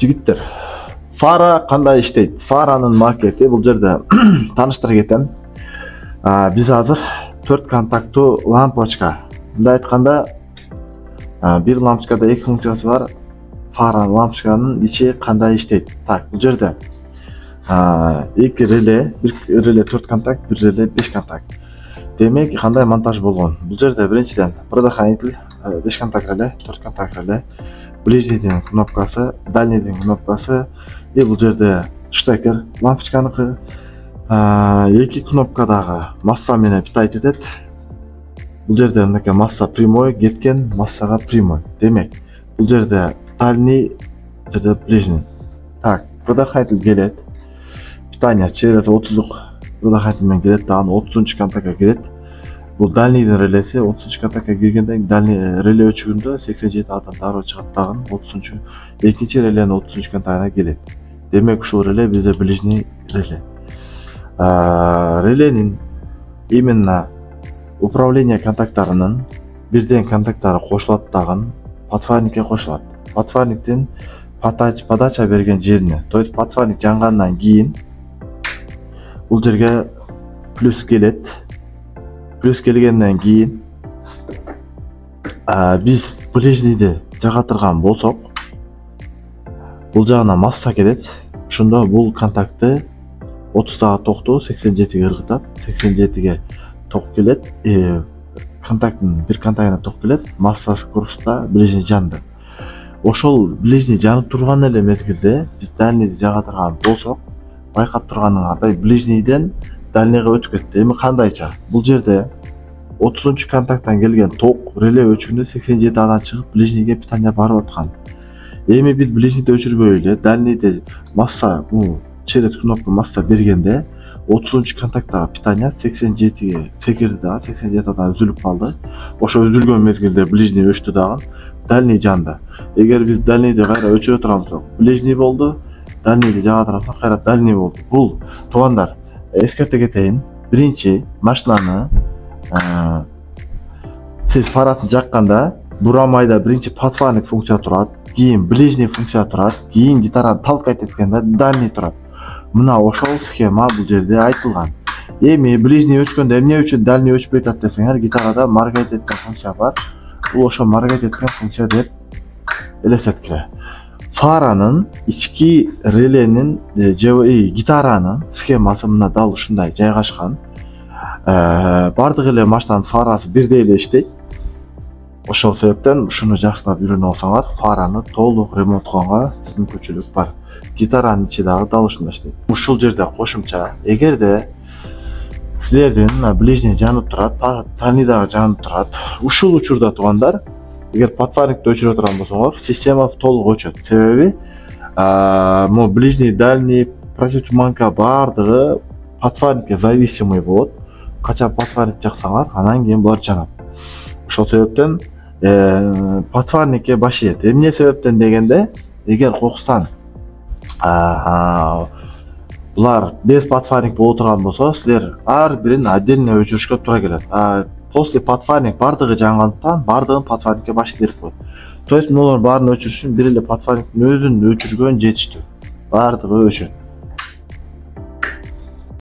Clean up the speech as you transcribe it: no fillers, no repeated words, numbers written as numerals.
Жигиттер, фара кандай иштейт? Фаранын макети бул жерде тааныштыра кетем. Биз азыр 4 контакттуу лампочка. Мындай айтканда, бир лампочкада 2 функциясы бар. Фара лампочканын ичи кандай иштейт? Так, бул жерде 2 реле, 1 реле 4 контакт, 1 реле 5 контакт. Демек, кандай монтаж болгон? Бул жерде биринчиден предохранитель 5 контакт реле, 4 контакт реле, ближнийдин кнопкасы, дальнийдин кнопкасы, и бул жерде штекер лампочканыкы. 2 кнопкадагы масса менен питать этет. Бул жерде мынакей масса прямой кеткен, массага прямой. Демек, бул жерде дальний, жерде ближний. Так, предохранитель келет. Питание через 30-лук предохранитель менен келет, дагы 30-чу контактка келет. Бул дальнийдин релеси 30-чу контактка киргенде дальний реле өчүгүндө 87 адам дароо чыгат, дагы 30-чу экинчи реленин 30-чу контактына келет. Демек, ушул реле бизде ближний реле. Реленин именно управление контакттарынын бирден контакттары кошулат, дагы подфарникке кошулат. Подфарниктин подача берген жерине, то есть подфарник жангандан кийин бул жерге плюс келет. Плюс келгенден кийин биз ближнийди жагатырган болсок, бул жагына масса келет. Ошондо бул контактты 30-га токту 87-ге ыргытат. 87-ге ток келет. Контакттын бир контактына ток келет. Массасы корпуста ближний жанды. Ошол ближний жанып турган эле мезгилде биз дальнийди жагатырган болсок, байкап турганыңардай ближнийден дальнийге өтүп кетти. Эми кандайча? Бул жерде 30-чу контакттан келген ток реле өчүгүндө 87 адан чыгып ближнийге питание барып аткан. Эми биз ближнийди өчүрбөй эле дальнийди масса, через кнопка масса бергенде 30-чу контакттагы питание 87-ге секирди, дагы 87 адан үзүлүп калды. Ошо үзүлгөн мезгилде ближний өчтү, дагы дальний жанды. Эгер биз дальнийди кайра өчүрө турганбызсок, ближний болду, дальнийди жага тарапынан кайра дальний болду. Бул туугандар, эскерте кетейин. Биринчи машинаны сиз фарасын жакканда бурамайда биринчи подфарник функция турат, кийин ближний функция турат, кийин гитараны талкайт эткенде дальний турат. Мына ошол схема бул жерде айтылган. Эми ближний өчкөндө эмне үчүн дальний өчпөй атат десеңер, гитарада маргайт эткен функция бар. Бул ошо маргайт эткен функция деп элестеткиле. Фаранын ички реленин гитаранын схемасы мына дал ушундай жайгашкан. Бардык эле машинанын фарасы бирдей эле иштейт. Ошол себептен ушуну жакшылап үйрөнүп алсаңар, фараны толук ремонткоого мүмкүнчүлүк бар. Гитаранын ичи дагы дал ушундай иштейт. Ушул жерде кошумча, эгерде силердин ближний жанып турат, дальний дагы жанып турат, ушул учурда туугандар, эгер подфарникти өчүрө турган болсоңор, система толук өчөт. Себеби могу ближний, дальний, противотуманка бардыгы подфарникке зависимый болот. Качан подфарник жаксаңар, анан кийин булар жанат. Ошол себептен подфарникке баш ийет. Эмне себептен дегенде, эгер кокустан булар без подфарник боло турган болсо, силер ар бирин отдельно өчүрүшкө туура келет. После подфарник бардыгы жангандыктан бардыгын подфарникке баш ийдирип коет. То есть мунулар баарын өчүрүш үчүн бир эле подфарниктин өзүн өчүргөн жетиштүү. Бардыгы өчөт.